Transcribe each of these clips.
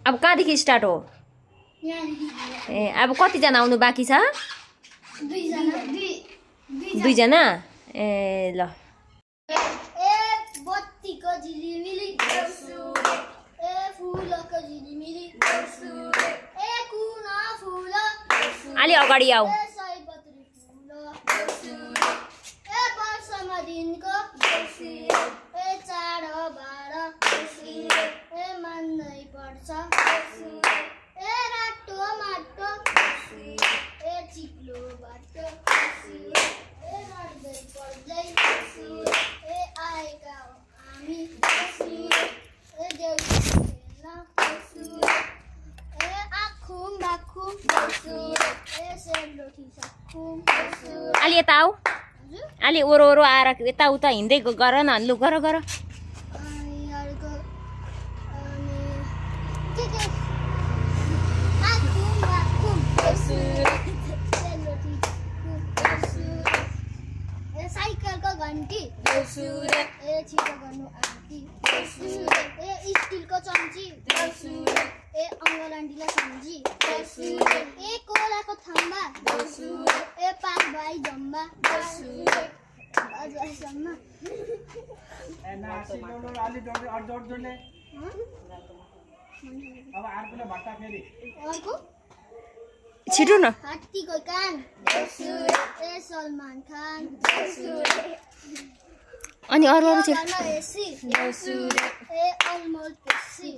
अब कहाँदेखि स्टार्ट हो? ए अब कतिजना आउनु बाँकी छ? 2 जना। ए ल अलि अगाडि आऊ। अलि यता आऊ, अलि वरवरो आएर यताउता हिँड्दै गर न। लु गर गर। साइकलको घन्टी छिटो गर्नु आँटी स्टिलको चम्ची अङ्गलान्डीलाई सम्झी कोलाको थम्बा पाक भाइ जम्बा छिटो न। हात्तीको कान सलमान खान अनि अरू अरू चाहिँ अनमोल पेप्सी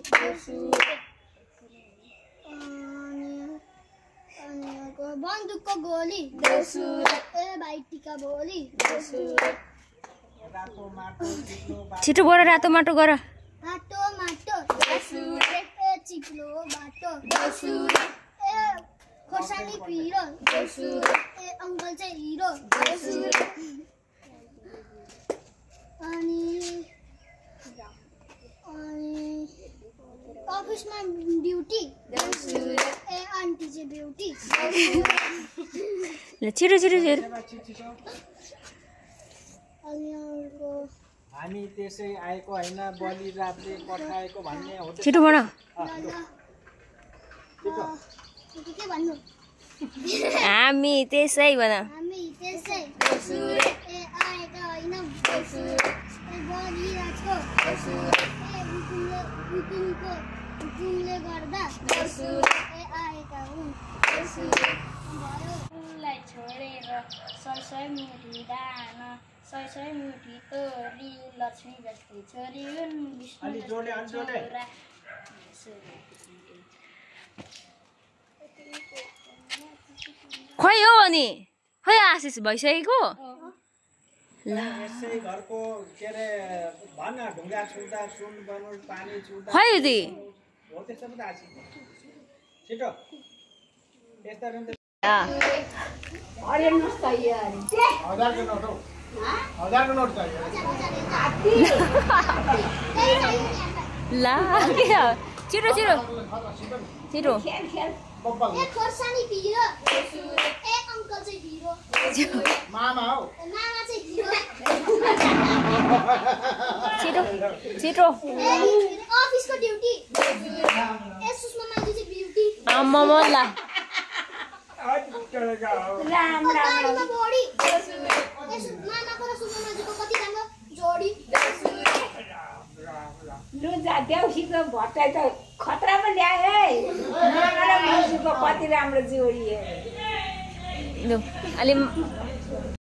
बन्दुकको गोली भाइ टिका बोली छिटो गर। रातो माटो गर। रातो माटो चिप्लो बाटो खोर्सानी पिरो अङ्कल चाहिँ हिरो अनि अफिसमा ड्युटी आन्टी चाहिँ ब्युटी छिटो छिटो छिटो। अनि अर्को हामी त्यसै आएको हैन बलि रातले पठाएको भन्ने हो। छिटो भन। के भन्नु? हामी त्यसै भन। हामी त्यसै आएका होइन बलि रातको हुकुमले गर्दा आएका हुन् फुललाई छोडेर सय मुठी दान सय मुठी तोरी लक्ष्मी जस्तै छोरी हुन् खोइ हो अनि खोइ आशिष भइसकेको। यसै घरको के रे भन ढुङ्गा छुँदा सुन बनु पानी छुँदा खोइ दि हो त्यस्तो पो त आशिष। छिटो यस्ता रुन अरे नोट चाहिए अरे 1000 को नोट हो 1000 को नोट चाहिए। ला के छिटो छिटो छिटो। खोर्सानी पिरो अङ्कल चाहिँ हिरो मामा हो मामा चाहिँ हिरो छिटो छिटो। अफिसको ड्युटी सुषमा माइती चाहिँ ब्युटी आम्मा ला राम गाडीमा बढी मामाको र सुषमा माइतीको कति राम्रो जोडी लु जा देउसीको भट्टाइ त खतरामा ल्याए है मामा र मौसीको कति राम्रो जोडी लु अलि